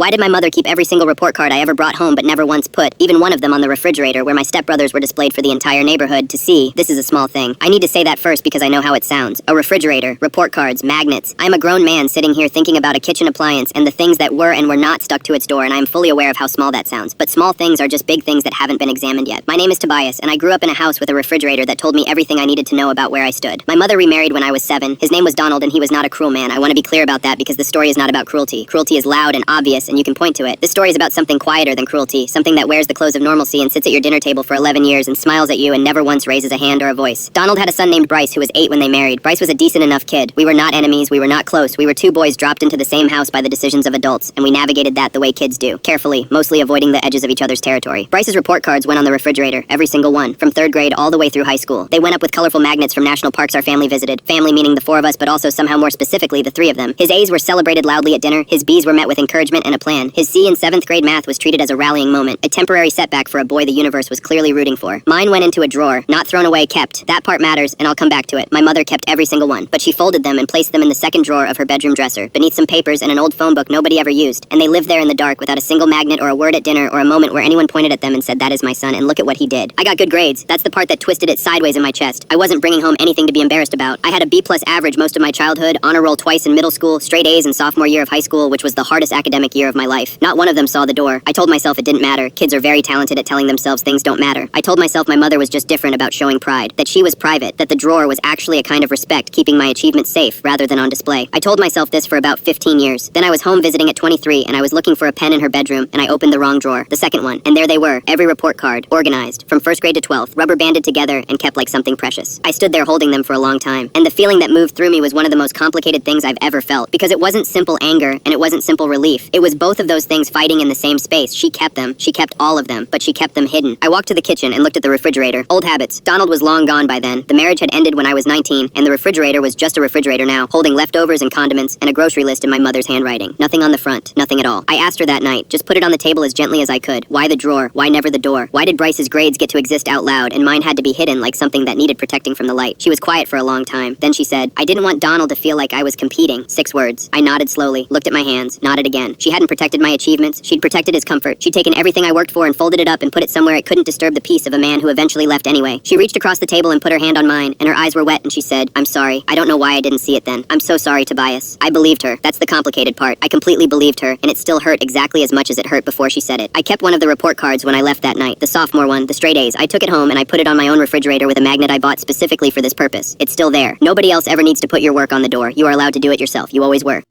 Why did my mother keep every single report card I ever brought home but never once put even one of them on the refrigerator where my stepbrothers were displayed for the entire neighborhood to see? This is a small thing. I need to say that first because I know how it sounds. A refrigerator, report cards, magnets. I am a grown man sitting here thinking about a kitchen appliance and the things that were and were not stuck to its door, and I am fully aware of how small that sounds. But small things are just big things that haven't been examined yet. My name is Tobias, and I grew up in a house with a refrigerator that told me everything I needed to know about where I stood. My mother remarried when I was 7. His name was Donald, and he was not a cruel man. I want to be clear about that because the story is not about cruelty. Cruelty is loud and obvious, and you can point to it. This story is about something quieter than cruelty, something that wears the clothes of normalcy and sits at your dinner table for 11 years and smiles at you and never once raises a hand or a voice. Donald had a son named Bryce who was 8 when they married. Bryce was a decent enough kid. We were not enemies, we were not close. We were two boys dropped into the same house by the decisions of adults, and we navigated that the way kids do. Carefully, mostly avoiding the edges of each other's territory. Bryce's report cards went on the refrigerator, every single one, from 3rd grade all the way through high school. They went up with colorful magnets from national parks our family visited. Family meaning the 4 of us, but also somehow more specifically the 3 of them. His A's were celebrated loudly at dinner. His B's were met with encouragement and a plan. His C in 7th grade math was treated as a rallying moment, a temporary setback for a boy the universe was clearly rooting for. Mine went into a drawer, not thrown away, kept. That part matters, and I'll come back to it. My mother kept every single one, but she folded them and placed them in the 2nd drawer of her bedroom dresser, beneath some papers and an old phone book nobody ever used, and they lived there in the dark without a single magnet or a word at dinner or a moment where anyone pointed at them and said, "That is my son, and look at what he did." I got good grades. That's the part that twisted it sideways in my chest. I wasn't bringing home anything to be embarrassed about. I had a B+ average most of my childhood, honor roll twice in middle school, straight A's in sophomore year of high school, which was the hardest academic year of my life. Not one of them saw the door. I told myself it didn't matter. Kids are very talented at telling themselves things don't matter. I told myself my mother was just different about showing pride, that she was private, that the drawer was actually a kind of respect, keeping my achievements safe rather than on display. I told myself this for about 15 years. Then I was home visiting at 23, and I was looking for a pen in her bedroom, and I opened the wrong drawer, the 2nd one, and there they were, every report card, organized, from 1st grade to 12th, rubber banded together and kept like something precious. I stood there holding them for a long time, and the feeling that moved through me was one of the most complicated things I've ever felt, because it wasn't simple anger, and it wasn't simple relief. It was both of those things fighting in the same space. She kept them. She kept all of them, but she kept them hidden. I walked to the kitchen and looked at the refrigerator. Old habits. Donald was long gone by then. The marriage had ended when I was 19, and the refrigerator was just a refrigerator now, holding leftovers and condiments and a grocery list in my mother's handwriting. Nothing on the front. Nothing at all. I asked her that night, just put it on the table as gently as I could. Why the drawer? Why never the door? Why did Bryce's grades get to exist out loud and mine had to be hidden like something that needed protecting from the light? She was quiet for a long time. Then she said, "I didn't want Donald to feel like I was competing." 6 words. I nodded slowly, looked at my hands, nodded again. She hadn't protected my achievements. She'd protected his comfort. She'd taken everything I worked for and folded it up and put it somewhere it couldn't disturb the peace of a man who eventually left anyway. She reached across the table and put her hand on mine, and her eyes were wet, and she said, "I'm sorry. I don't know why I didn't see it then. I'm so sorry, Tobias." I believed her. That's the complicated part. I completely believed her, and it still hurt exactly as much as it hurt before she said it. I kept one of the report cards when I left that night, the sophomore one, the straight A's. I took it home and I put it on my own refrigerator with a magnet I bought specifically for this purpose. It's still there. Nobody else ever needs to put your work on the door. You are allowed to do it yourself. You always were.